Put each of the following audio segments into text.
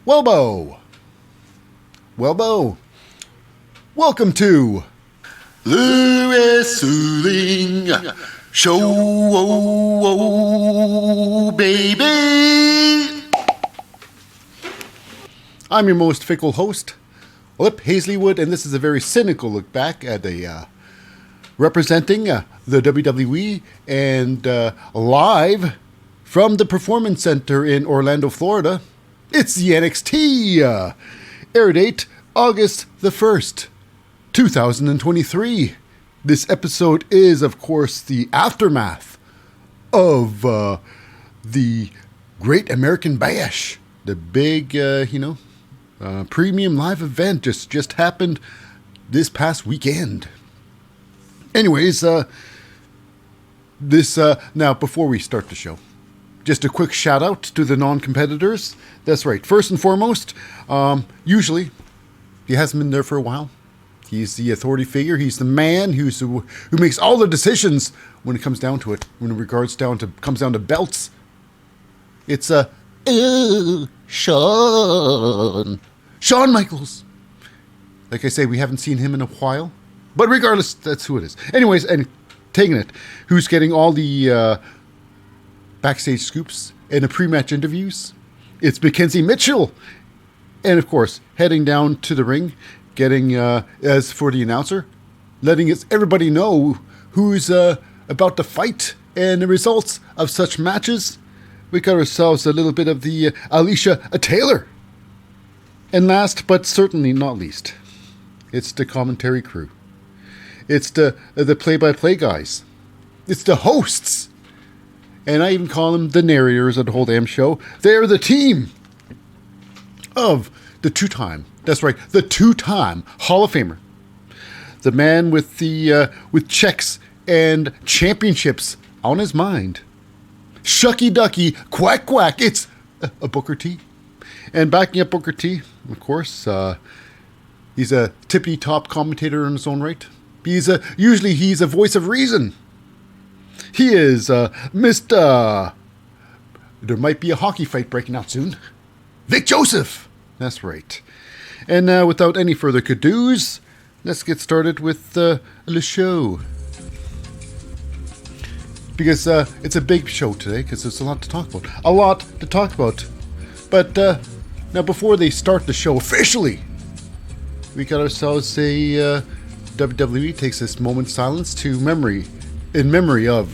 Welbo, welcome to The Wrestling Show, baby. I'm your most fickle host, Lip Hazlewood, and this is a very cynical look back at representing the WWE and live from the Performance Center in Orlando, Florida. It's the NXT air date August the 1st, 2023. This episode is, of course, the aftermath of the Great American Bash, the big, premium live event just happened this past weekend. Anyways, now before we start the show, just a quick shout out to the non-competitors. That's right. First and foremost, usually he hasn't been there for a while. He's the authority figure. He's the man who makes all the decisions when it comes down to it. When it comes down to belts, it's Shawn Michaels. Like I say, we haven't seen him in a while, but regardless, that's who it is. Anyways, and taking it, who's getting all the backstage scoops and the pre-match interviews? It's Mackenzie Mitchell, and of course, heading down to the ring, getting as for the announcer, letting everybody know who's about to fight and the results of such matches. We got ourselves a little bit of the Alicia Taylor. And last but certainly not least, it's the commentary crew. It's the play-by-play guys. It's the hosts. And I even call them the narrators of the whole damn show. They're the team of the two-time Hall of Famer. The man with checks and championships on his mind. Shucky Ducky, Quack Quack, it's a Booker T. And backing up Booker T, of course, he's a tippy-top commentator in his own right. Usually he's a voice of reason. He is Mr. There might be a hockey fight breaking out soon. Vic Joseph. That's right. And without any further ado-s, let's get started with the show. Because it's a big show today, because there's a lot to talk about. But now, before they start the show officially, we got ourselves a WWE takes this moment's silence in memory of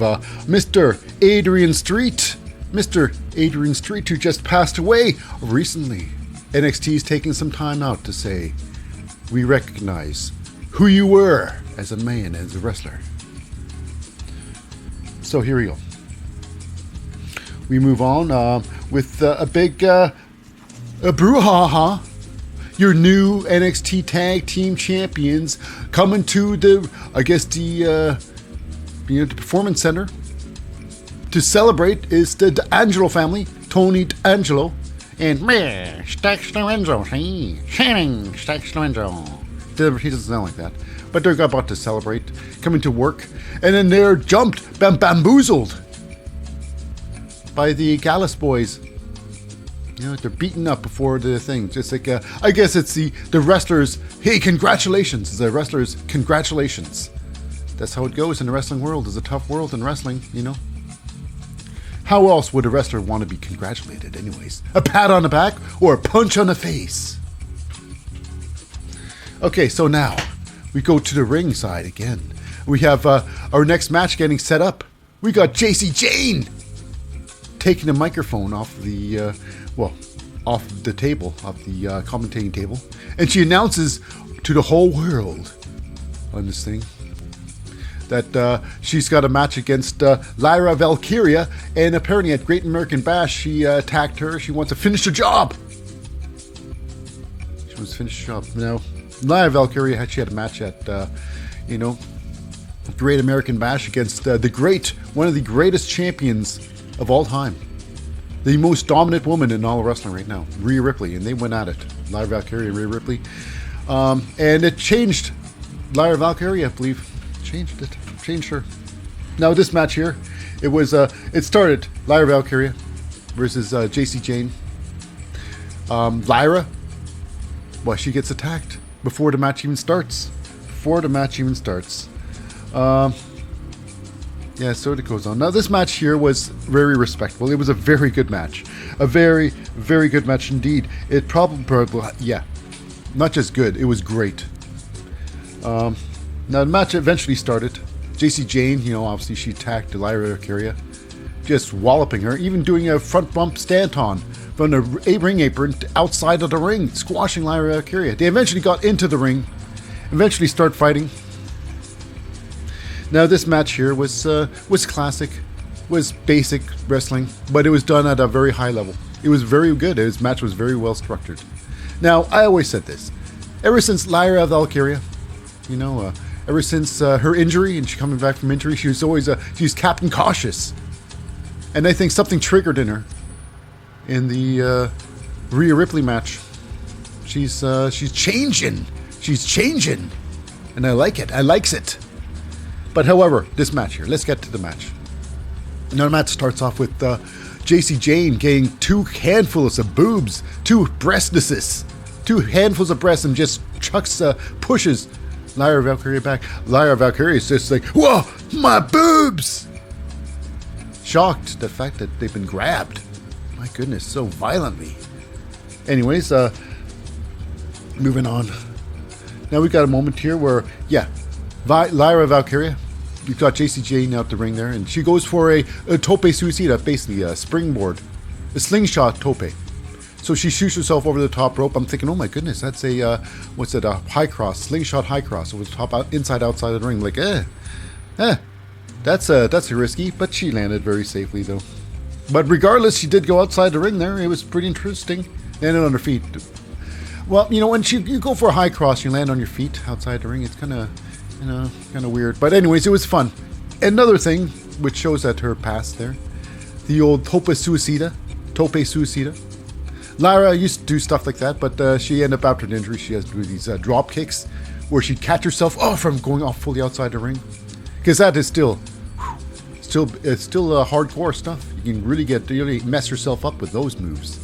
Mr. Adrian Street. Mr. Adrian Street, who just passed away recently. NXT is taking some time out to say, we recognize who you were as a man, as a wrestler. So here we go. We move on with a big brouhaha. Your new NXT Tag Team Champions coming to the Performance Center to celebrate is the D'Angelo family, Tony D'Angelo, and Stacks Lorenzo. He doesn't sound like that. But they're about to celebrate, coming to work, and then they're bamboozled by the GALLUS boys. You know, they're beaten up before the thing. Just like, I guess it's the wrestlers, hey, congratulations. It's the wrestlers, congratulations. That's how it goes in the wrestling world. It's a tough world in wrestling, you know. How else would a wrestler want to be congratulated anyways? A pat on the back or a punch on the face? Okay, so now we go to the ring side again. We have our next match getting set up. We got JC Jane taking the microphone off the table, off the commentating table, and she announces to the whole world on this thing that she's got a match against Lyra Valkyria, and apparently at Great American Bash she attacked her. She wants to finish the job. Now, Lyra Valkyria actually had a match at Great American Bash against one of the greatest champions of all time. The most dominant woman in all of wrestling right now, Rhea Ripley, and they went at it. Lyra Valkyria and Rhea Ripley. And it changed Lyra Valkyria, I believe. Changed her. Now this match here, it started Lyra Valkyria versus JC Jane. Lyra, well, she gets attacked before the match even starts. Yeah, so it goes on. Now, this match here was very respectable. It was a very good match. A very, very good match indeed. It probably yeah, not just good, it was great. Now, the match eventually started. JC Jane, obviously she attacked Lyra Valkyria, just walloping her, even doing a front bump stand-on from the ring apron outside of the ring, squashing Lyra Valkyria. They eventually got into the ring, eventually start fighting. Now, this match here was classic, was basic wrestling, but it was done at a very high level. It was very good. This match was very well structured. Now, I always said this. Ever since Lyra Valkyria, ever since her injury and she coming back from injury, she was always she's Captain Cautious. And I think something triggered in her in the Rhea Ripley match. She's changing. She's changing. And I like it. I likes it. But however, this match here, let's get to the match. Now the match starts off with JC Jane getting 2 handfuls of boobs, 2 breastnesses, 2 handfuls of breasts, and just pushes Lyra Valkyria back. Lyra Valkyria is just like, whoa, my boobs! Shocked the fact that they've been grabbed. My goodness, so violently. Anyways, moving on. Now we got a moment here where, Lyra Valkyria, you've got JC Jane out the ring there, and she goes for a tope suicida, basically a springboard, a slingshot tope. So she shoots herself over the top rope. I'm thinking, oh my goodness, that's a a high cross, slingshot high cross over the top, outside of the ring. Like, that's risky, but she landed very safely though. But regardless, she did go outside the ring there. It was pretty interesting. Landed on her feet. Well, when you go for a high cross, you land on your feet outside the ring. It's kind of weird. But anyways, it was fun. Another thing which shows that her past there, the old tope suicida. Lyra used to do stuff like that, but she ended up after an injury. She has to do these drop kicks where she'd catch herself from going off fully outside the ring, because that is still hardcore stuff. You can really mess yourself up with those moves.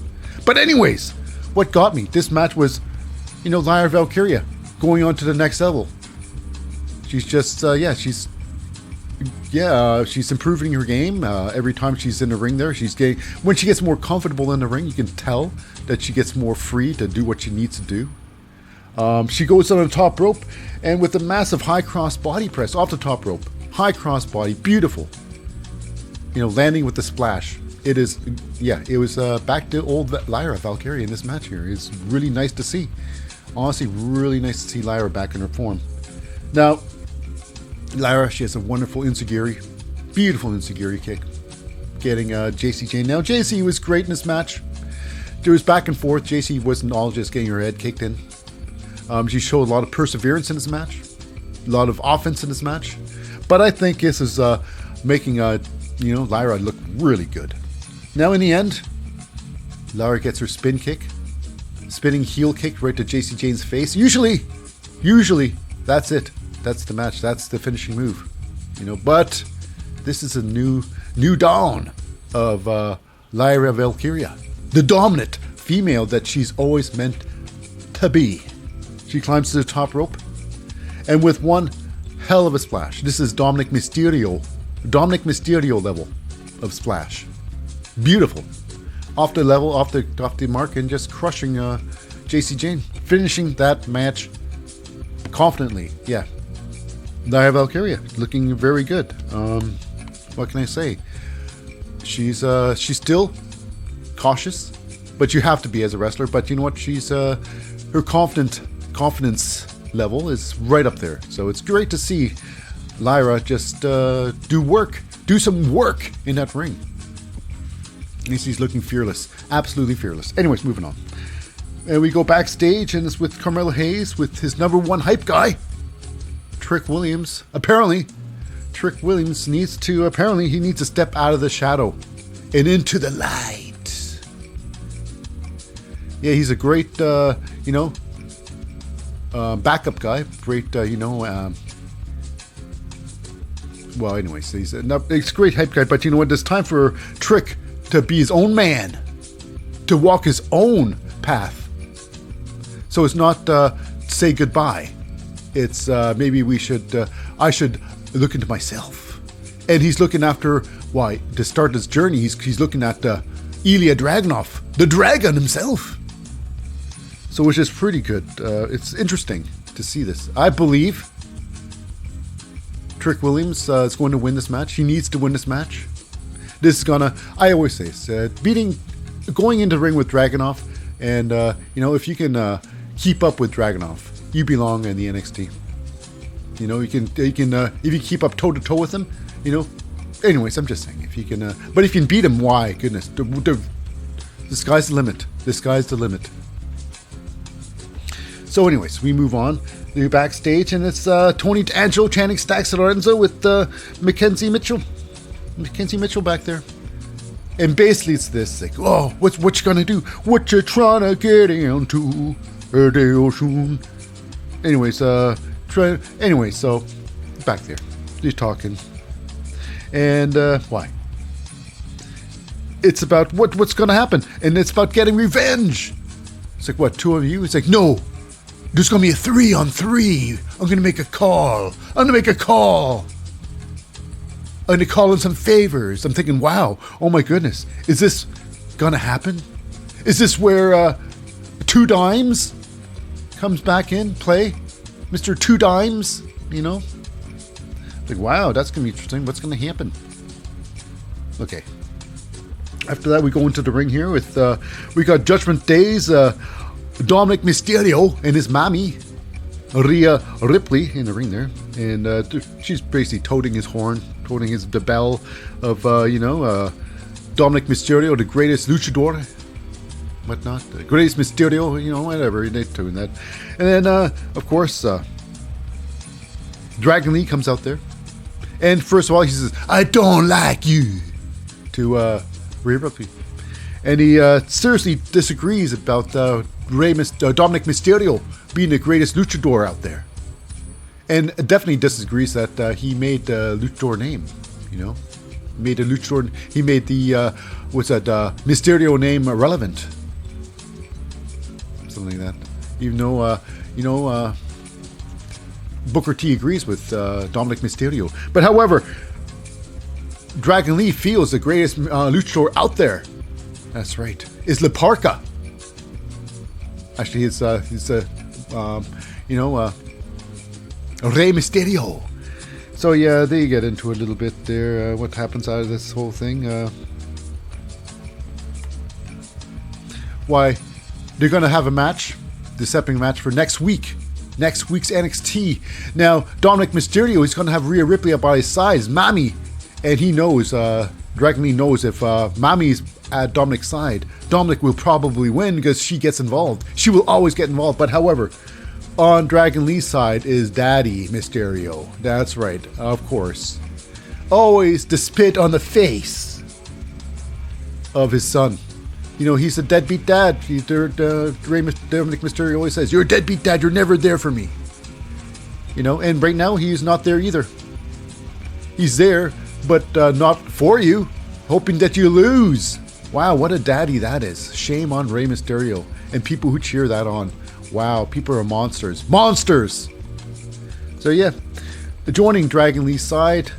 But anyways, what got me this match was, Lyra Valkyria going on to the next level. She's just, she's improving her game. Every time she's in the ring there, when she gets more comfortable in the ring, you can tell that she gets more free to do what she needs to do. She goes on the top rope, and with a massive high cross body press off the top rope, high cross body, beautiful. Landing with the splash. It was back to old Lyra Valkyria in this match here. It's really nice to see. Honestly, really nice to see Lyra back in her form. Now, Lyra, she has a wonderful enziguri, beautiful enziguri kick, getting JC Jane. Now, JC was great in this match. There was back and forth. JC wasn't all just getting her head kicked in. She showed a lot of perseverance in this match, a lot of offense in this match. But I think this is making Lyra look really good. Now, in the end, Lyra gets her spinning heel kick right to JC Jane's face. Usually, that's it. That's the match. That's the finishing move. But this is a new dawn of Lyra Valkyria, the dominant female that she's always meant to be. She climbs to the top rope, and with one hell of a splash. This is Dominic Mysterio level of splash. Beautiful. Off the mark, and just crushing JC Jane. Finishing that match confidently. Yeah. Lyra Valkyria looking very good. What can I say? She's still cautious, but you have to be as a wrestler. But you know what? She's her confidence level is right up there. So it's great to see Lyra just do some work in that ring. And she's looking fearless, absolutely fearless. Anyways, moving on. And we go backstage, and it's with Carmelo Hayes with his number one hype guy, Trick Williams. Apparently, Trick Williams needs to step out of the shadow and into the light. Yeah, he's a great, backup guy. Great, well, anyways, he's a great hype guy. But you know what? It's time for Trick to be his own man, to walk his own path. So it's not say goodbye. It's maybe I should look into myself. And he's looking after, to start his journey, he's looking at Ilya Dragunov, the dragon himself. So which is pretty good. It's interesting to see this. I believe Trick Williams is going to win this match. He needs to win this match. This is gonna, I always say, going into the ring with Dragunov, and if you can keep up with Dragunov, you belong in the NXT. You can if you keep up toe to toe with him, Anyways, I'm just saying, if you can, but if you can beat him, why? Goodness, the sky's the limit. The sky's the limit. So, anyways, we move on. We're backstage, and it's Tony D'Angelo chanting Stacks Lorenzo with Mackenzie Mitchell. Mackenzie Mitchell back there. And basically it's this, like, oh, what you gonna do? What you trying to get into? Anyways, so back there. He's talking. And why? It's about what's gonna happen. And it's about getting revenge. It's like, what, 2 of you? It's like, no. There's going to be a 3-on-3. I'm going to make a call. I'm going to call in some favors. I'm thinking, wow, oh my goodness. Is this going to happen? Is this where 2 Dimes comes back in play? Mr. 2 Dimes, Like, wow, that's going to be interesting. What's going to happen? Okay. After that, we go into the ring here with, we got Judgment Day's, Dominic Mysterio and his mommy, Rhea Ripley, in the ring there. And she's basically toting his horn, toting the bell of, Dominic Mysterio, the greatest luchador, whatnot. The greatest Mysterio, whatever. They're doing that. And then, of course, Dragon Lee comes out there. And first of all, he says, I don't like you, to Rhea Ripley. And he seriously disagrees about Dominic Mysterio being the greatest luchador out there. And definitely disagrees that he made the luchador name, Made the luchador, he made the, Mysterio name irrelevant. Something like that. Even though, Booker T agrees with Dominic Mysterio. But however, Dragon Lee feels the greatest luchador out there. That's right. Is Leparca. Actually, he's Rey Mysterio. So yeah, they get into a little bit there. What happens out of this whole thing? Why, they're going to have a match, the separate match for next week. Next week's NXT. Now, Dominic Mysterio is going to have Rhea Ripley up by his side, his mommy. And he knows, Dragon Lee knows if mommy's at Dominic's side, Dominic will probably win because she gets involved. She will always get involved. But however, on Dragon Lee's side is Daddy Mysterio. That's right, of course. Always the spit on the face of his son. He's a deadbeat dad. Dominic Mysterio always says, you're a deadbeat dad, you're never there for me. And right now he's not there either. He's there, but not for you, hoping that you lose. Wow, what a daddy that is. Shame on Rey Mysterio and people who cheer that on. Wow, people are monsters. Monsters! So yeah, joining Dragon Lee's side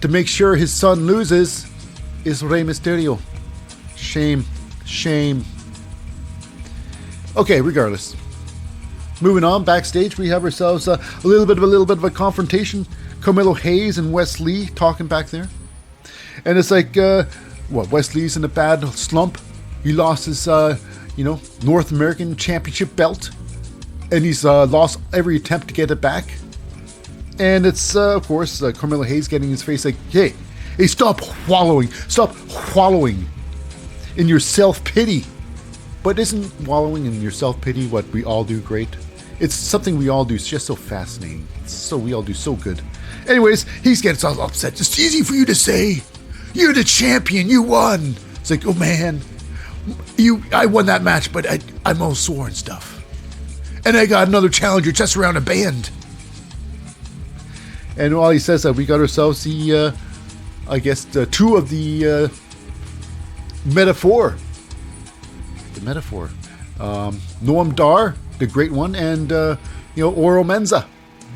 to make sure his son loses is Rey Mysterio. Shame. Shame. Okay, regardless. Moving on, backstage we have ourselves a little bit of a confrontation. Carmelo Hayes and Wesley talking back there. And it's like, Wesley's in a bad slump. He lost his, North American Championship belt. And he's lost every attempt to get it back. And it's, of course, Carmelo Hayes getting his face like, hey, stop wallowing in your self-pity. But isn't wallowing in your self-pity what we all do great? It's something we all do. It's just so fascinating. We all do so good. Anyways, he gets all upset. It's easy for you to say. You're the champion. You won. It's like, oh man, I won that match, but I'm all sore and stuff. And I got another challenger just around a bend. And while he says that, we got ourselves the, the 2 of the metaphor. The metaphor. Noam Dar, the great one, and Oro Menza.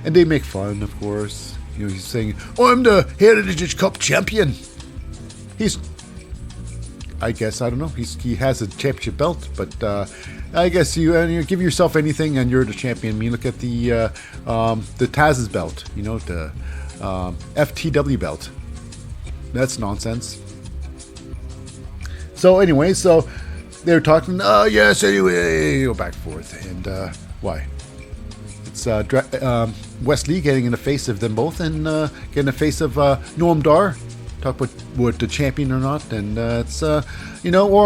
And they make fun, of course. He's saying, I'm the Heritage Cup champion. I guess, I don't know. He has a championship belt, but I guess you give yourself anything and you're the champion. I mean, look at the Taz's belt, the FTW belt. That's nonsense. So anyway, they're talking, yes, anyway, go back and forth. And why? It's Wesley getting in the face of them both and getting in the face of Noam Dar. Talk about what the champion or not. And it's, Oro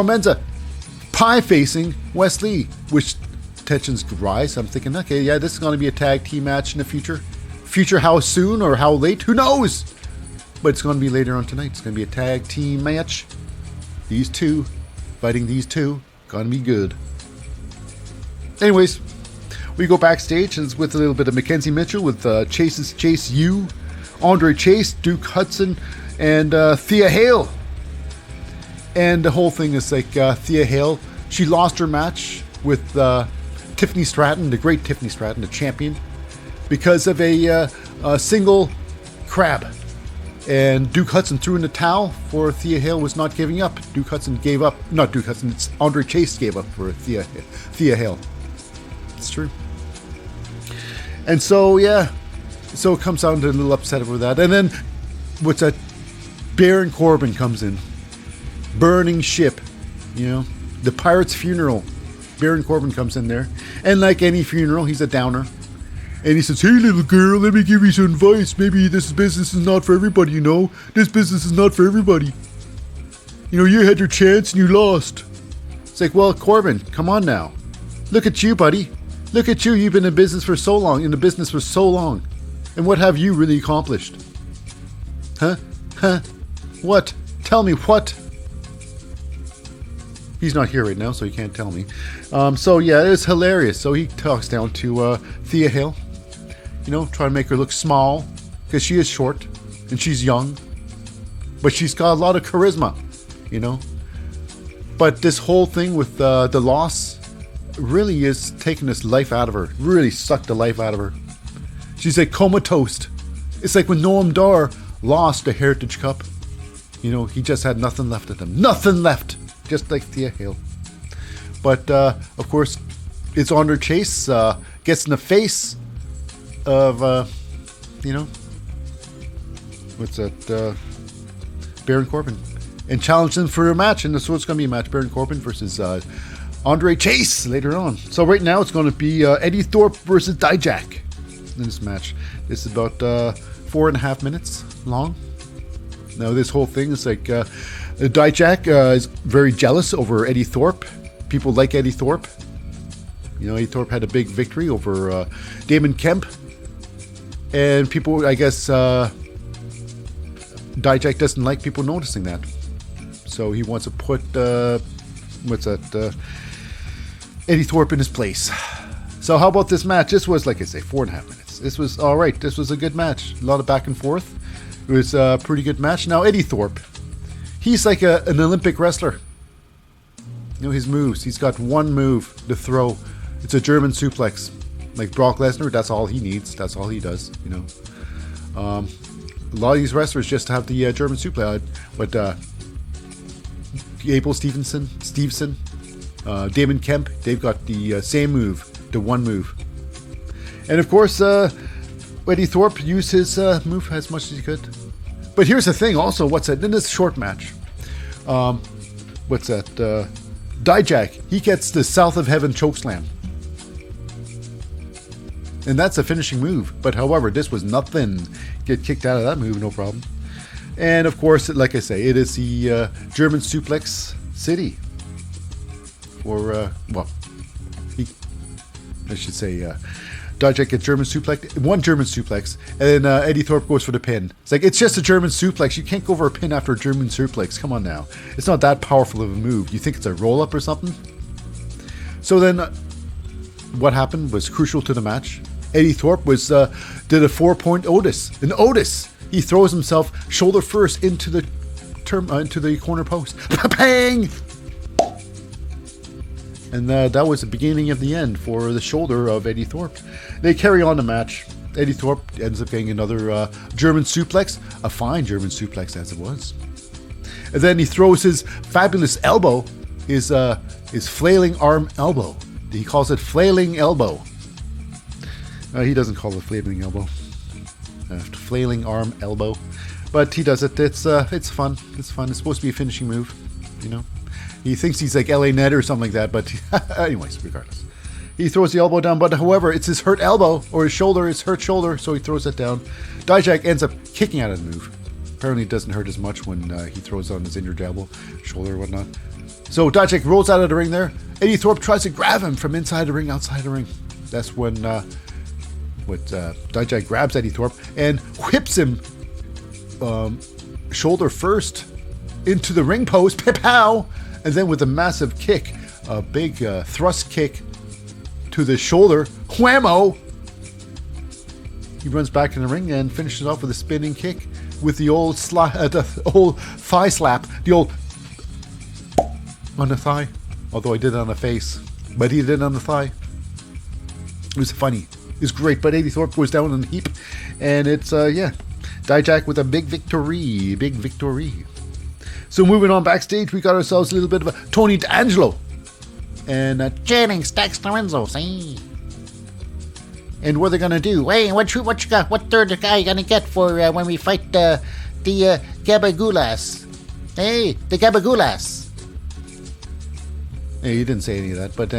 Menza pie facing Wesley, which tensions rise. I'm thinking, okay, yeah, this is going to be a tag team match in the future. Future how soon or how late? Who knows? But it's going to be later on tonight. It's going to be a tag team match. These two, fighting these two, going to be good. Anyways, we go backstage and it's with a little bit of Mackenzie Mitchell with Chase U, Andre Chase, Duke Hudson, and Thea Hale. And the whole thing is like Thea Hale, she lost her match with Tiffany Stratton, the great Tiffany Stratton, the champion, because of a single crab. And Duke Hudson threw in the towel for Thea Hale was not giving up. Duke Hudson gave up. Not Duke Hudson, it's Andre Chase gave up for Thea Hale. It's true. And so, yeah. So it comes down to a little upset over that. And then, what's that? Baron Corbin comes in. Burning ship. The pirate's funeral. Baron Corbin comes in there. And like any funeral, he's a downer. And he says, hey, little girl, let me give you some advice. Maybe this business is not for everybody, This business is not for everybody. You had your chance and you lost. It's like, well, Corbin, come on now. Look at you, buddy. Look at you. You've been in business for so long. And what have you really accomplished? Huh? What? Tell me what? He's not here right now, so he can't tell me. So, yeah, it's hilarious. So he talks down to Thea Hale. Try to make her look small, because she is short, and she's young. But she's got a lot of charisma, But this whole thing with the loss really is taking this life out of her. Really sucked the life out of her. She's like comatose. It's like when Noam Dar lost the Heritage Cup. He just had nothing left of him. Nothing left. Just like Thea Hale. But, of course, it's Andre Chase gets in the face of, what's that? Baron Corbin. And challenged him for a match. And so it's going to be a match. Baron Corbin versus Andre Chase later on. So right now it's going to be Eddie Thorpe versus Dyjak in this match. This is about 4.5 minutes long. Now this whole thing is like Dyjak is very jealous over Eddie Thorpe. People like Eddie Thorpe. Eddie Thorpe had a big victory over Damon Kemp. And people, I guess, Dyjak doesn't like people noticing that. So he wants to put, Eddie Thorpe in his place. So how about this match? This was, like I say, 4.5 minutes. This was all right. This was a good match. A lot of back and forth. It was a pretty good match. Now, Eddie Thorpe, he's like an Olympic wrestler. His moves. He's got one move to throw. It's a German suplex. Like Brock Lesnar, that's all he needs. That's all he does, A lot of these wrestlers just have the German suplex. But Abel Stevenson, Damon Kemp, they've got the same move, the one move. And of course, Eddie Thorpe used his move as much as he could. But here's the thing also, in this short match, Dyjak, he gets the South of Heaven chokeslam. And that's a finishing move. But however, this was nothing. Get kicked out of that move, no problem. And of course, like I say, it is the German suplex city. Or, Dyjak gets German suplex, one German suplex, and then Eddie Thorpe goes for the pin. It's like, it's just a German suplex. You can't go for a pin after a German suplex. Come on now. It's not that powerful of a move. You think it's a roll-up or something? So then, what happened was crucial to the match. Eddie Thorpe did a 4-point Otis. An Otis! He throws himself shoulder first into the corner post. Bang! And that was the beginning of the end for the shoulder of Eddie Thorpe. They carry on the match. Eddie Thorpe ends up getting another German suplex, a fine German suplex as it was. And then he throws his fabulous elbow, his flailing arm elbow. He calls it flailing elbow. He doesn't call it flailing elbow. Flailing arm elbow. But he does it. It's fun. It's fun. It's supposed to be a finishing move, you know. He thinks he's like LA Net or something like that, but anyways, regardless. He throws the elbow down, but however, it's his hurt elbow, or his shoulder, his hurt shoulder, so he throws it down. Dijak ends up kicking out of the move. Apparently it doesn't hurt as much when he throws on his injured elbow, shoulder, or whatnot. So Dijak rolls out of the ring there. Eddie Thorpe tries to grab him from inside the ring, outside the ring. That's when Dijak grabs Eddie Thorpe and whips him shoulder first into the ring post, pow! And then with a massive kick, a big thrust kick to the shoulder, whammo! He runs back in the ring and finishes off with a spinning kick with the old thigh slap, the old on the thigh. Although I did it on the face, but he did it on the thigh. It was funny. It was great. But Eddie Thorpe goes down in a heap, and it's Dijak with a big victory. Big victory. So moving on backstage, we got ourselves a little bit of a Tony D'Angelo and Channing Stacks Lorenzo, see? And what they're gonna do? Hey, what you got? What third guy you gonna get for when we fight the Gabagulas? Hey, the Gabagulas. Hey, he didn't say any of that, but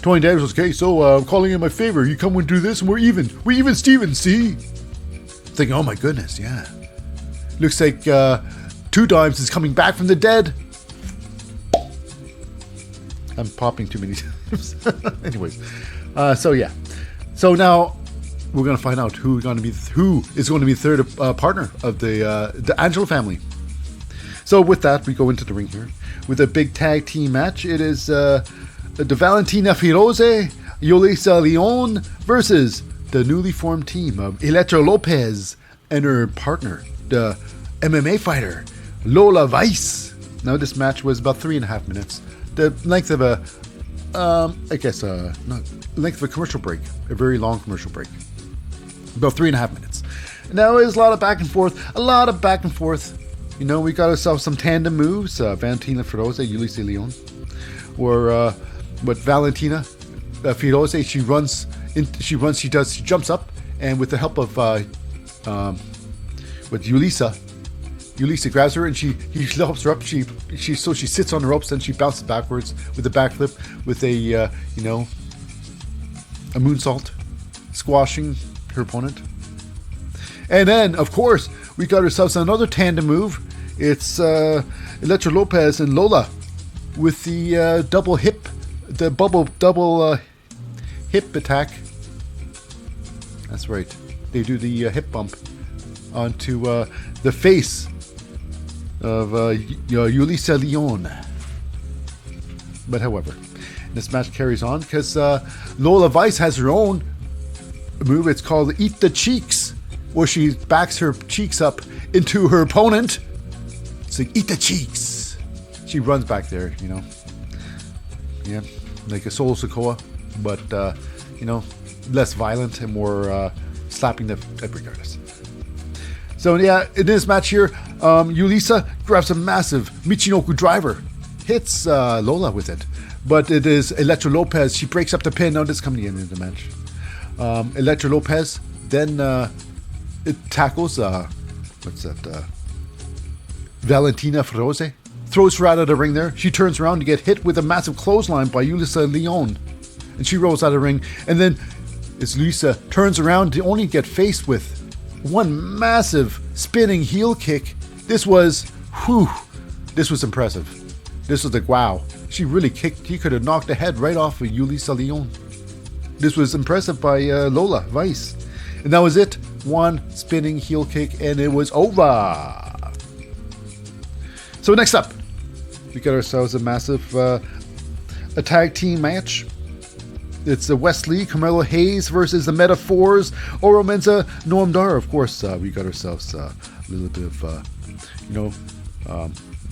Tony D'Angelo's okay. So I'm calling in my favor. You come and do this, and we're even. We're even, Steven. See? Thinking, oh my goodness, yeah. Looks like Two Dimes is coming back from the dead. I'm popping too many times. Anyways, so yeah. So now we're gonna find out who is going to be the third partner of the Angelo family. So with that, we go into the ring here with a big tag team match. It is the Valentina Firoze, Yulisa Leon versus the newly formed team of Electro Lopez and her partner, the MMA fighter Lola Weiss. Now this match was about 3.5 minutes. The length of a length of a commercial break, a very long commercial break, about 3.5 minutes. Now there's a lot of back and forth. You know, we got ourselves some tandem moves. Valentina Firoze, Yulisa Leon, or but Valentina Firoze, she jumps up, and with the help of with Yulisa grabs her and he helps her up. She sits on the ropes, then she bounces backwards with a backflip with a moonsault, squashing her opponent. And then, of course, we got ourselves another tandem move. It's Electro Lopez and Lola with the double hip attack. That's right. They do the hip bump onto the face of Yulisa Leon. But however, this match carries on because Lola Weiss has her own move. It's called Eat the Cheeks, where she backs her cheeks up into her opponent. It's like, eat the cheeks. She runs back there, you know. Yeah, like a Solo Sokoa, but, less violent and more slapping the regardless. So, yeah, in this match here, Yulisa grabs a massive Michinoku driver, hits Lola with it. But it is Electro Lopez. She breaks up the pin. Now this is coming to the end of the match. Electro Lopez then it tackles Valentina Firoze, throws her out of the ring there. She turns around to get hit with a massive clothesline by Yulisa Leon, and she rolls out of the ring. And then as Yulisa turns around to only get faced with one massive spinning heel kick. This was impressive. This was like, wow. She really kicked. He could have knocked the head right off of Yulisa Leon. This was impressive by Lola Weiss. And that was it. One spinning heel kick, and it was over. So next up, we got ourselves a massive a tag team match. It's the Wesley, Carmelo Hayes versus the Metaphors, Oro Menza, Noam Dar. Of course, we got ourselves a little bit of,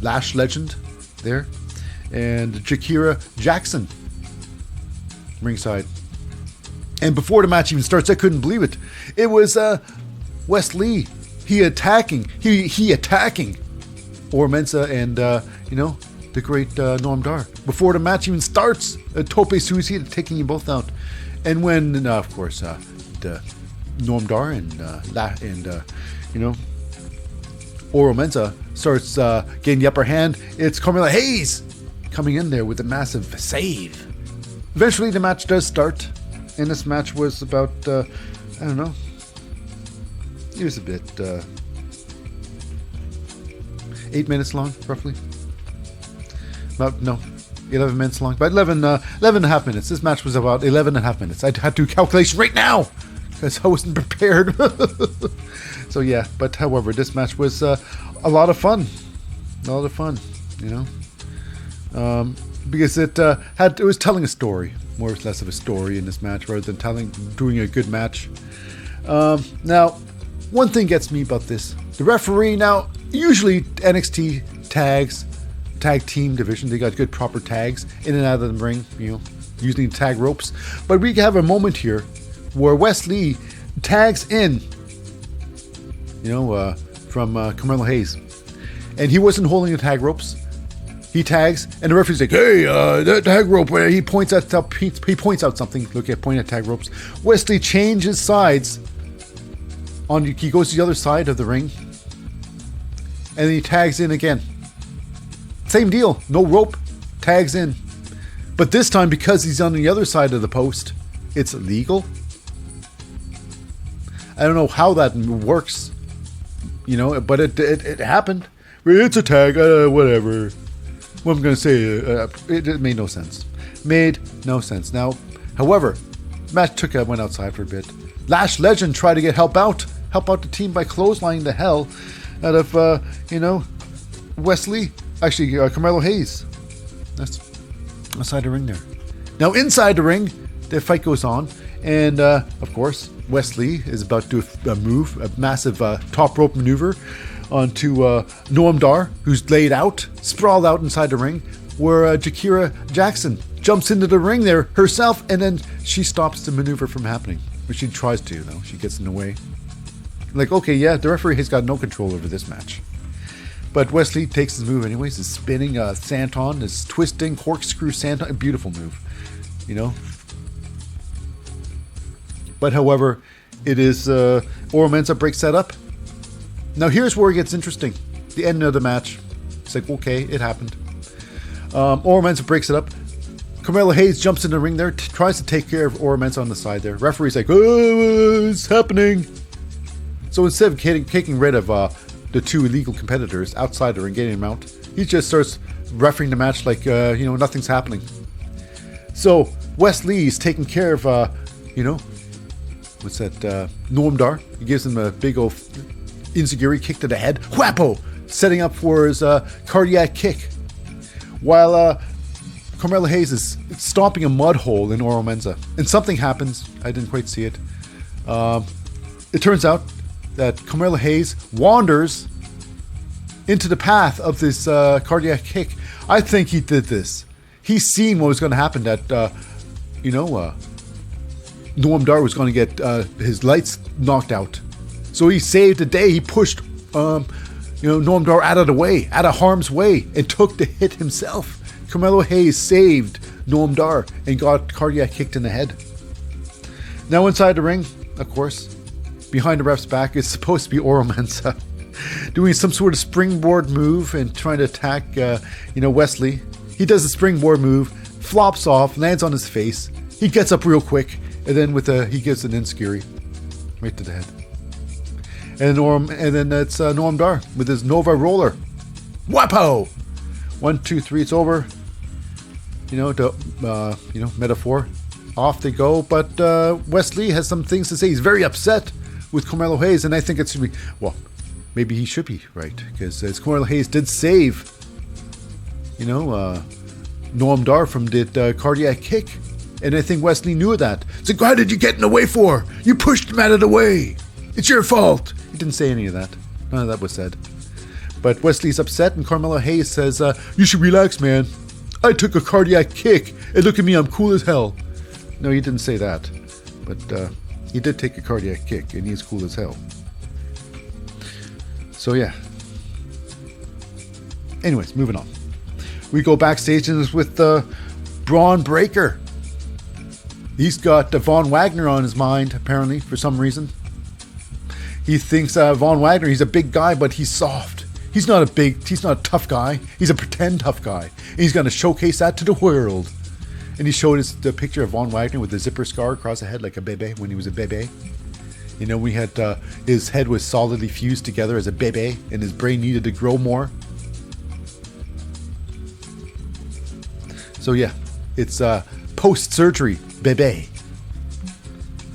Lash Legend there. And Jakira Jackson ringside. And before the match even starts, I couldn't believe it. It was Wesley. He attacking or Menza and the great Noam Dar. Before the match even starts, Tope Suicide taking you both out. And when of course the Noam Dar and Oro Menza starts getting the upper hand, it's Carmelo Hayes coming in there with a massive save. Eventually the match does start, and this match was about I don't know, it was a bit 8 minutes long, roughly. About, no, 11 minutes long. About 11 and a half minutes. This match was about 11 and a half minutes. I had to do calculation right now because I wasn't prepared. So yeah, but however, this match was a lot of fun. A lot of fun, because it was telling a story, more or less of a story in this match, rather than doing a good match. Now, one thing gets me about this: the referee. Now, usually NXT tag team division, they got good proper tags in and out of the ring, using tag ropes. But we have a moment here where Wesley tags in, from Carmelo Hayes, and he wasn't holding the tag ropes. He tags, and the referee's like, "Hey, that tag rope." He points out something. Pointing at tag ropes. Wesley changes sides. He goes to the other side of the ring, and then he tags in again. Same deal, no rope, tags in. But this time, because he's on the other side of the post, it's illegal. I don't know how that works, but it happened. It's a tag, whatever. What I'm going to say, it made no sense. Now, however, match went outside for a bit. Lash Legend tried to help out the team by clotheslining the hell out of, Wesley. Actually, Carmelo Hayes. That's outside the ring there. Now, inside the ring, the fight goes on. And, of course, Wesley is about to do a massive top rope maneuver onto Noam Dar, who's sprawled out inside the ring, where Jakira Jackson jumps into the ring there herself, and then she stops the maneuver from happening. But she tries to, though. She gets in the way. Like, okay, yeah, the referee has got no control over this match. But Wesley takes his move anyways. His spinning Santon, his twisting corkscrew Santon, a beautiful move, But however, it is Oro Menza breaks that up. Now here's where it gets interesting. The end of the match. It's like, okay, it happened. Oro Menza breaks it up. Carmelo Hayes jumps in the ring there, tries to take care of Oro Menza on the side there. Referee's like, oh, it's happening. So instead of kicking rid of the two illegal competitors outside the ring, getting them out, he just starts refereeing the match like, nothing's happening. So Wesley's taking care of, Noam Dar. He gives him a big old enziguri kick to the head. Whappo! Setting up for his cardiac kick. While Carmelo Hayes is stomping a mud hole in Oro Menza. And something happens. I didn't quite see it. It turns out that Carmelo Hayes wanders into the path of this cardiac kick. I think he did this. He's seen what was going to happen, that, Noam Dar was going to get his lights knocked out. So he saved the day. He pushed, Noam Dar out of the way, out of harm's way, and took the hit himself. Carmelo Hayes saved Noam Dar and got cardiac kicked in the head. Now inside the ring, of course, behind the ref's back is supposed to be Oro Menza, doing some sort of springboard move and trying to attack, Wesley. He does the springboard move, flops off, lands on his face. He gets up real quick, and then he gives an enziguri right to the head. And then it's Noam Dar with his Nova Roller. Whappo! 1, 2, 3, it's over. Metaphor. Off they go. But Wesley has some things to say. He's very upset with Carmelo Hayes, and I think it's maybe he should be right, because as Carmelo Hayes did save, Noam Dar from the cardiac kick, and I think Wesley knew that. It's like, how did you get in the way for? You pushed him out of the way. It's your fault. He didn't say any of that. None of that was said. But Wesley's upset, and Carmelo Hayes says, you should relax, man. I took a cardiac kick, and look at me, I'm cool as hell. No, he didn't say that. But he did take a cardiac kick, and he's cool as hell. So, yeah. Anyways, moving on. We go backstage and it's with Braun Breaker. He's got Von Wagner on his mind, apparently, for some reason. He thinks Von Wagner, he's a big guy, but he's soft. He's not a tough guy. He's a pretend tough guy. And he's going to showcase that to the world. And he showed us the picture of Von Wagner with the zipper scar across the head like a bebe when he was a bebe. You know, we had his head was solidly fused together as a bebe, and his brain needed to grow more. So yeah, it's post-surgery bebe.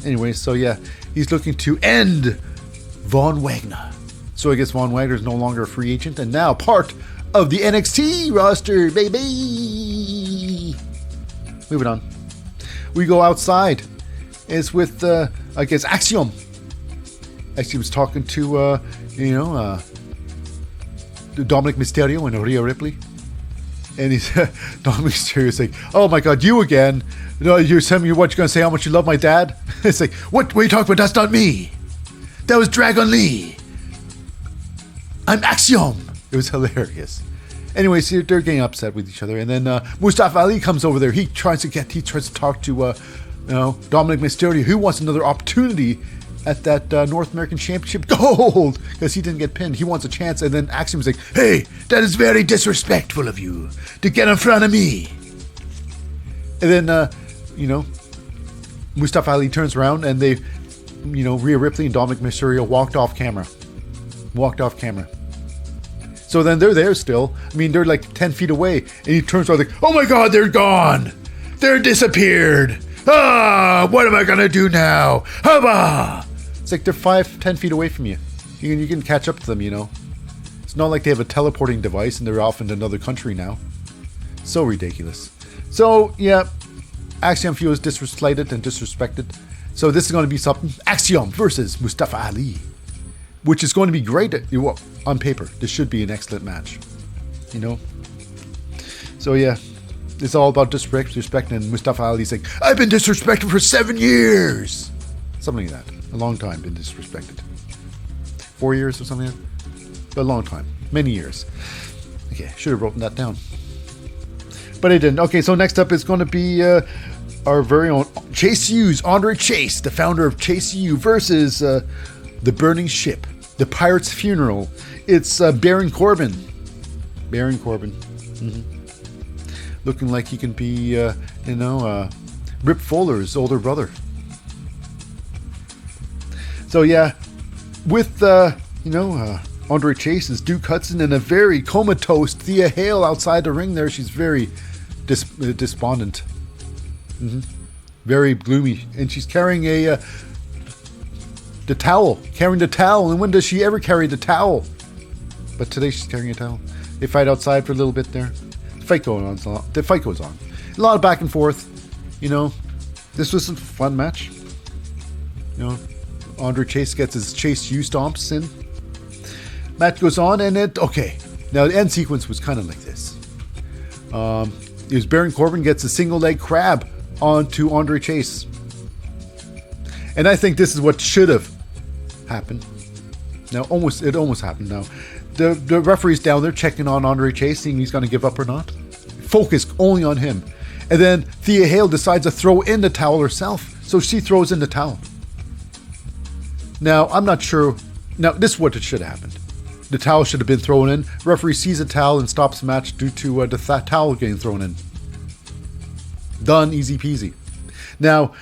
Anyway, so yeah, he's looking to end Von Wagner. So I guess Von Wagner is no longer a free agent and now part of the NXT roster, baby. Moving on. We go outside. It's with, I guess, Axiom. Axiom was talking to, Dominic Mysterio and Rhea Ripley. And he's Dominic Mysterio's like, oh my God, you again? No, you're telling me what you're going to say, how much you love my dad? It's like, what are you talking about? That's not me. That was Dragon Lee. I'm Axiom. It was hilarious. Anyways, they're getting upset with each other. And then Mustafa Ali comes over there. He tries to talk to Dominic Mysterio, who wants another opportunity at that North American Championship gold because he didn't get pinned. He wants a chance, and then Axiom's like, hey, that is very disrespectful of you to get in front of me. And then, Mustafa Ali turns around, and they, Rhea Ripley and Dominic Mysterio walked off camera. So then they're there still. I mean, they're like 10 feet away, and he turns around like, oh my God, they're gone. They're disappeared. Ah, what am I going to do now? Hubba! It's like they're 5-10 feet away from you. You can catch up to them, It's not like they have a teleporting device and they're off in another country now. So ridiculous. So, yeah, Axiom feels slighted and disrespected. So this is going to be something. Axiom versus Mustafa Ali. Which is going to be great on paper. This should be an excellent match. So, yeah. It's all about disrespect, and Mustafa Ali's like, I've been disrespected for 7 years. Something like that. A long time been disrespected. 4 years or something like that. A long time. Many years. Okay, should have written that down. But I didn't. Okay, so next up is going to be our very own Chase U's, Andre Chase, the founder of Chase U, versus the Burning Ship, the Pirate's Funeral. It's Baron Corbin. Mm-hmm. Looking like he can be, Rip Fuller's older brother. So yeah, with Andre Chase is Duke Hudson and a very comatose Thea Hale outside the ring. There, she's very despondent, very gloomy, and she's carrying the towel. And when does she ever carry the towel? But today she's carrying a towel. They fight outside for a little bit there. The fight goes on. A lot of back and forth. This was a fun match. Andre Chase gets his Chase U stomps in. Match goes on, and now the end sequence was kind of like this. It was Baron Corbin gets a single leg crab onto Andre Chase. And I think this is what should have happened. Now, it almost happened now. The referee's down there checking on Andre Chase, seeing he's going to give up or not. Focus only on him. And then Thea Hale decides to throw in the towel herself. So she throws in the towel. Now, I'm not sure. Now, this is what it should have happened. The towel should have been thrown in. Referee sees a towel and stops the match due to the towel getting thrown in. Done, easy peasy. Now,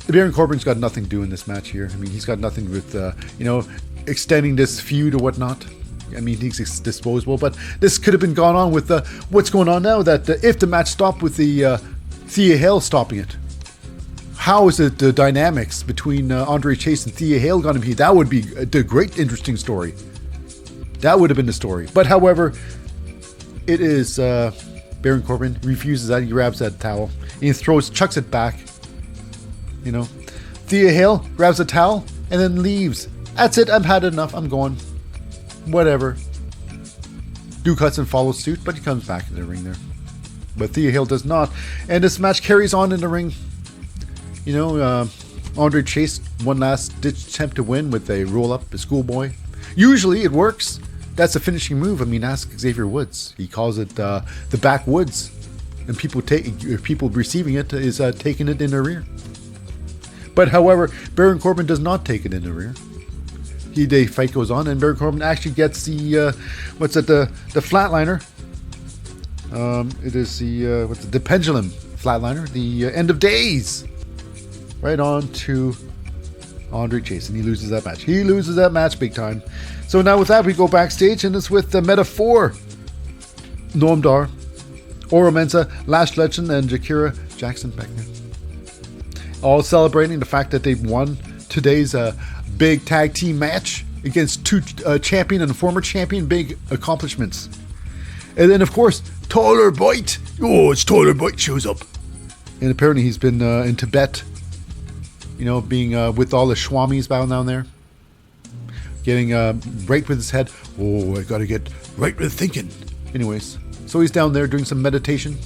Baron Corbin's got nothing to do in this match here. I mean, he's got nothing with, extending this feud or whatnot. I mean, he's disposable, but this could have been gone on with what's going on now. That if the match stopped with the Thea Hale stopping it, how is it the dynamics between Andre Chase and Thea Hale going to be? That would be a great, interesting story. That would have been the story. But however, it is Baron Corbin refuses that. He grabs that towel and he chucks it back. Thea Hale grabs the towel and then leaves. That's it. I've had enough. I'm going. Whatever. Duke Hudson follows suit, but he comes back in the ring there. But Thea Hale does not. And this match carries on in the ring. Andre Chase one last ditch attempt to win with a roll up, a schoolboy. Usually it works. That's a finishing move. I mean, ask Xavier Woods. He calls it the backwoods, and people receiving it is taking it in the rear. But however, Baron Corbin does not take it in the rear. The fight goes on, and Baron Corbin actually gets the the flatliner. It is the pendulum flatliner, the end of days, right on to Andre Chase, and he loses that match. He loses that match big time. So now with that, we go backstage, and it's with the Meta-4, Noam Dar, Oro Menza, Lash Legend, and Jakira Jackson back there, all celebrating the fact that they've won today's big tag team match against two champion and former champion. Big accomplishments. And then, of course, Tyler Bate. Oh, it's Tyler Bate shows up. And apparently he's been in Tibet, being with all the Swamis down there. Getting right with his head. Oh, I gotta get right with thinking. Anyways, so he's down there doing some meditation.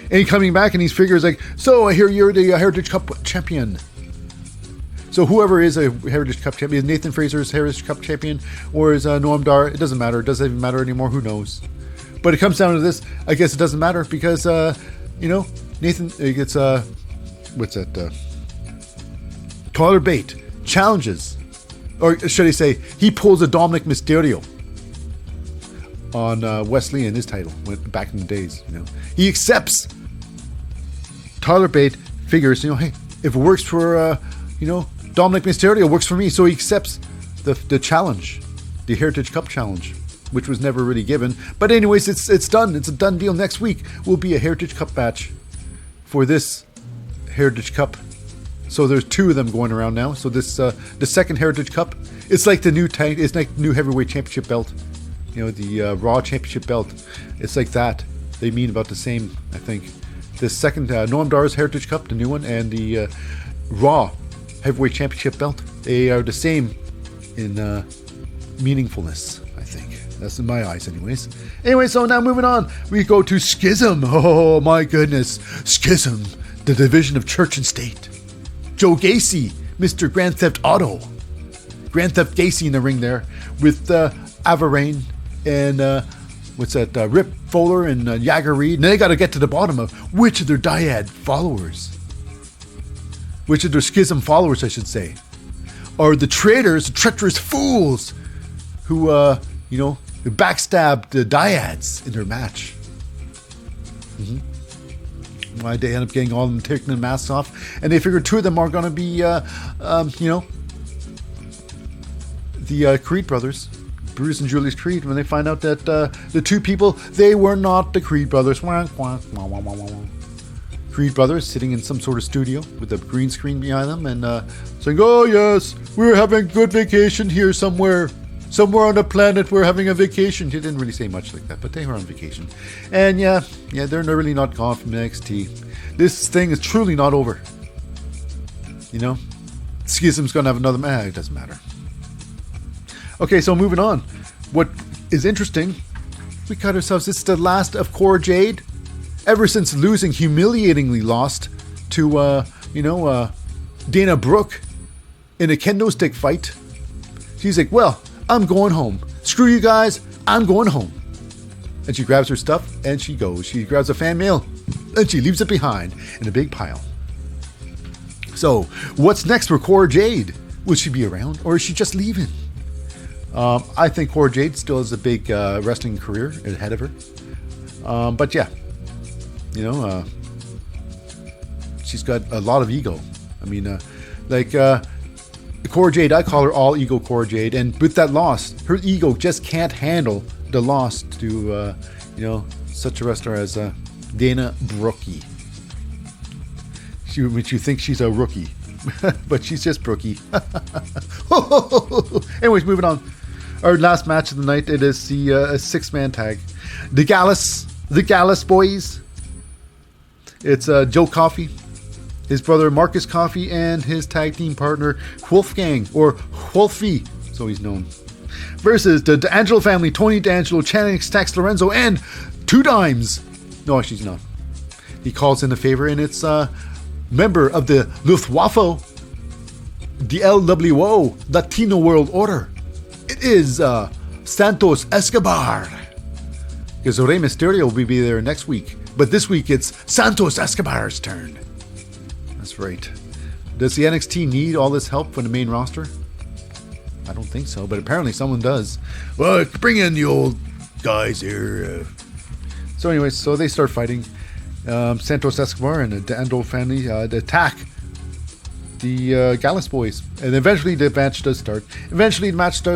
And he's coming back and he figures like, so I hear you're the Heritage Cup champion. So whoever is a Heritage Cup champion, is Nathan Fraser's Heritage Cup champion, or is Noam Dar, it doesn't matter. It doesn't even matter anymore. Who knows? But it comes down to this. I guess it doesn't matter because, Nathan gets, Tyler Bate challenges, or should I say, he pulls a Dominic Mysterio on Wesley and his title back in the days. He accepts. Tyler Bate figures, hey, if it works for, Dominic Mysterio, works for me, so he accepts the challenge, the Heritage Cup challenge, which was never really given. But anyways, it's done. It's a done deal. Next week will be a Heritage Cup match for this Heritage Cup. So there's two of them going around now. So this the second Heritage Cup, it's like the new tank. It's like new heavyweight championship belt. The Raw championship belt. It's like that. They mean about the same, I think. The second Noam Dar's Heritage Cup, the new one, and the Raw heavyweight championship belt. They are the same in meaningfulness, I think. That's in my eyes, anyways. Anyway, so now moving on, we go to Schism. Oh my goodness, Schism, the division of church and state. Joe Gacy, Mr. Grand Theft Auto, Grand Theft Gacy in the ring there with Avarain and Rip Fowler and Jagger Reed. And they got to get to the bottom of which of their dyad followers, which of their Schism followers, I should say, are the traitors, the treacherous fools who, who backstabbed the dyads in their match. Why they end up getting all of them taking the masks off, and they figure two of them are going to be, the Creed brothers, Bruce and Julius Creed. When they find out that the two people, they were not the Creed brothers. Creed brothers sitting in some sort of studio with a green screen behind them and saying, "Oh yes, we're having a good vacation here somewhere on the planet. We're having a vacation." He didn't really say much like that, but they were on vacation. And yeah, they're really not gone from NXT. This thing is truly not over. Schism's gonna have another match. It doesn't matter. Okay, so moving on. What is interesting, we cut ourselves. This is the last of Cora Jade. Ever since humiliatingly lost to, Dana Brooke in a kendo stick fight, she's like, well, I'm going home. Screw you guys, I'm going home. And she grabs her stuff and she goes. She grabs a fan mail and she leaves it behind in a big pile. So, what's next for Cora Jade? Will she be around or is she just leaving? I think Cora Jade still has a big wrestling career ahead of her. But yeah. She's got a lot of ego. I mean, Cora Jade, I call her all ego Cora Jade. And with that loss, her ego just can't handle the loss to, such a wrestler as Dana Brookie. Which you think she's a rookie, but she's just Brookie. Anyways, moving on. Our last match of the night, it is the 6-man tag. The GALLUS boys. It's Joe Coffey, his brother Marcus Coffey, and his tag team partner Wolfgang, or Wolfie, so he's known, versus the D'Angelo family, Tony D'Angelo, Channing Stacks, Lorenzo, and Two Dimes. No, she's not. He calls in a favor, and it's member of the Luftwaffe, the LWO, Latino World Order. It is Santos Escobar. Because Rey Mysterio will be there next week. But this week it's Santos Escobar's turn. That's right. Does the NXT need all this help from the main roster? I don't think so, but apparently someone does. Well, bring in the old guys here. So anyways, so they start fighting. Santos Escobar and the D'Angelo family they attack the Gallus boys. And eventually the match does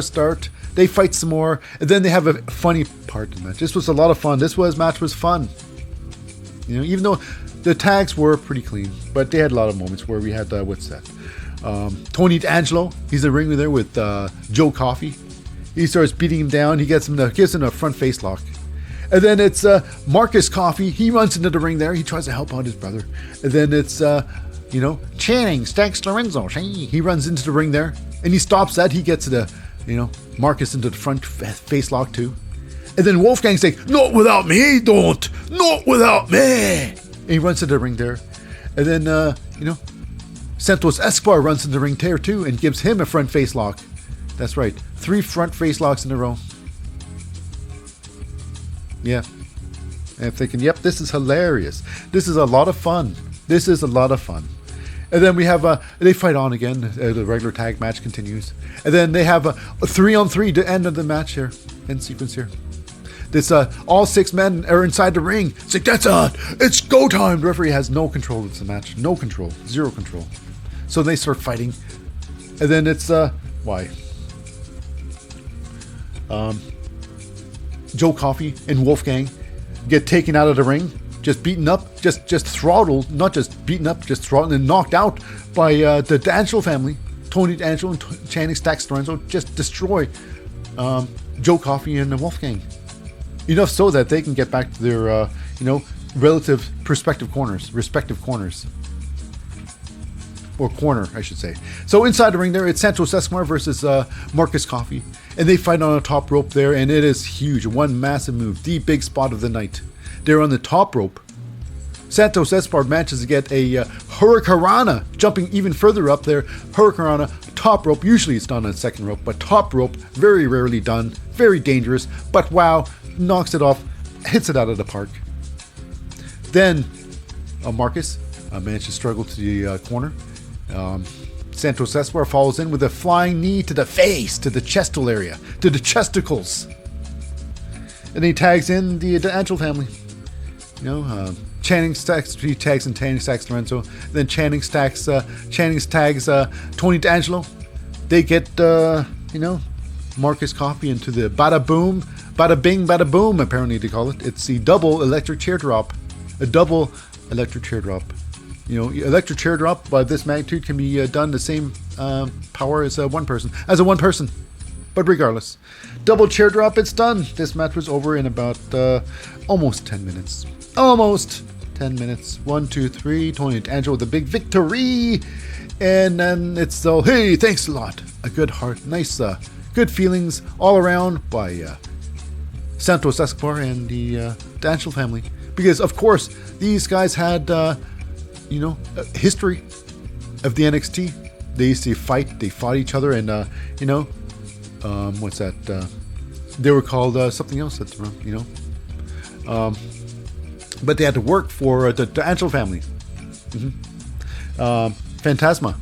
start. They fight some more. And then they have a funny part in the match. This was a lot of fun. Match was fun. You know, even though the tags were pretty clean. But they had a lot of moments where we had, Tony D'Angelo. He's in the ring there with Joe Coffey. He starts beating him down. He gives him a front face lock. And then it's Marcus Coffey. He runs into the ring there. He tries to help out his brother. And then it's, Channing stacks Lorenzo. he runs into the ring there. And he stops that. He gets Marcus into the front face lock too. And then Wolfgang's like, not without me, don't. Not without me. And he runs into the ring there. And then, Santos Escobar runs into the ring there too and gives him a front face lock. That's right. 3 front face locks in a row. Yeah. And I'm thinking, yep, this is hilarious. This is a lot of fun. And then we have, they fight on again. The regular tag match continues. And then they have a 3-on-3 to end of the match here. End sequence here. This, all 6 men are inside the ring. It's like, that's on. It's go time. The referee has no control of the match. No control. Zero control. So they start fighting. And then it's, Joe Coffey and Wolfgang get taken out of the ring, just beaten up, just throttled, not just beaten up, just throttled and knocked out by the D'Angelo family. Tony D'Angelo and Channing Stacks Lorenzo just destroy Joe Coffey and Wolfgang. Enough so that they can get back to their, relative respective corners. Or corner, I should say. So inside the ring there, it's Santos Escobar versus Marcus Coffey. And they fight on a top rope there, and it is huge. One massive move. The big spot of the night. They're on the top rope. Santos Escobar manages to get a Hurricanrana, jumping even further up there. Hurricanrana, top rope. Usually it's done on second rope, but top rope, very rarely done. Very dangerous, but wow, knocks it off, hits it out of the park. Then Marcus managed to struggle to the corner. Santos Escobar follows in with a flying knee to the face, to the chestal area, to the chesticles. And he tags in the D'Angelo family. Channing stacks, he tags in Channing stacks Lorenzo. Then Channing tags Tony D'Angelo. They get, Marcus Coffey into the bada boom, bada bing, bada boom, apparently they call it. It's the double electric chair drop. A double electric chair drop. Electric chair drop by this magnitude can be done the same power as a one person. But regardless, double chair drop, it's done. This match was over in about almost 10 minutes. Almost 10 minutes. 1, 2, 3. Tony D'Angelo with a big victory. And then it's hey, thanks a lot. A good heart. Nice, good feelings all around by Santos Escobar and the D'Angelo family. Because, of course, these guys had... history of the NXT. They used to fight. They fought each other, and what's that? They were called something else. That's but they had to work for the D'Angelo family. Phantasma,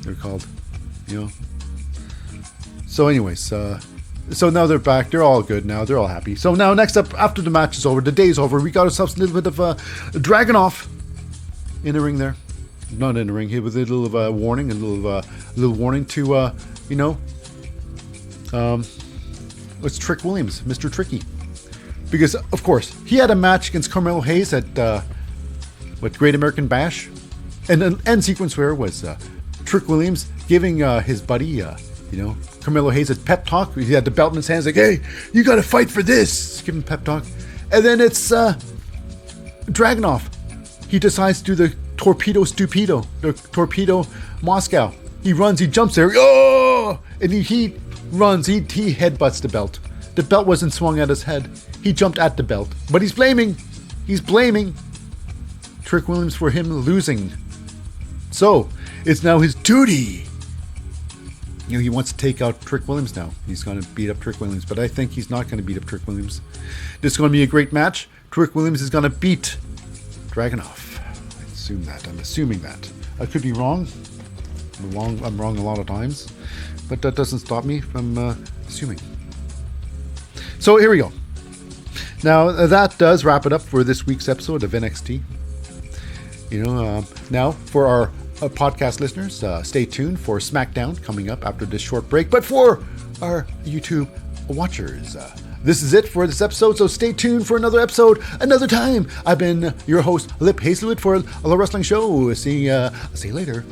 they're called. So, anyways, so now they're back. They're all good now. They're all happy. So now, next up, after the match is over, the day's over, we got ourselves a little bit of a Dragunov in the ring there. Not in the ring. Here with a little warning, little warning to, what's Trick Williams, Mr. Tricky. Because, of course, he had a match against Carmelo Hayes at, Great American Bash. And the end sequence where was Trick Williams giving his buddy, Carmelo Hayes a pep talk. He had the belt in his hands like, hey, you got to fight for this. Give him a pep talk. And then it's Dragunov. He decides to do the Torpedo Stupido, the Torpedo Moscow. He runs, he jumps there, oh! And he runs, he headbutts the belt. The belt wasn't swung at his head. He jumped at the belt. But he's blaming Trick Williams for him losing So, it's now his duty. He wants to take out Trick Williams now. He's going to beat up Trick Williams, but I think he's not going to beat up Trick Williams. This is going to be a great match. Trick Williams is going to beat Dragunov. I'm assuming that. I could be wrong. I'm wrong a lot of times, but that doesn't stop me from assuming. So here we go. Now that does wrap it up for this week's episode of NXT. Now for our podcast listeners, stay tuned for SmackDown coming up after this short break. But for our YouTube watchers, this is it for this episode, so stay tuned for another episode, another time. I've been your host, Lip Hazlewood, for the Wrestling Show. See you later.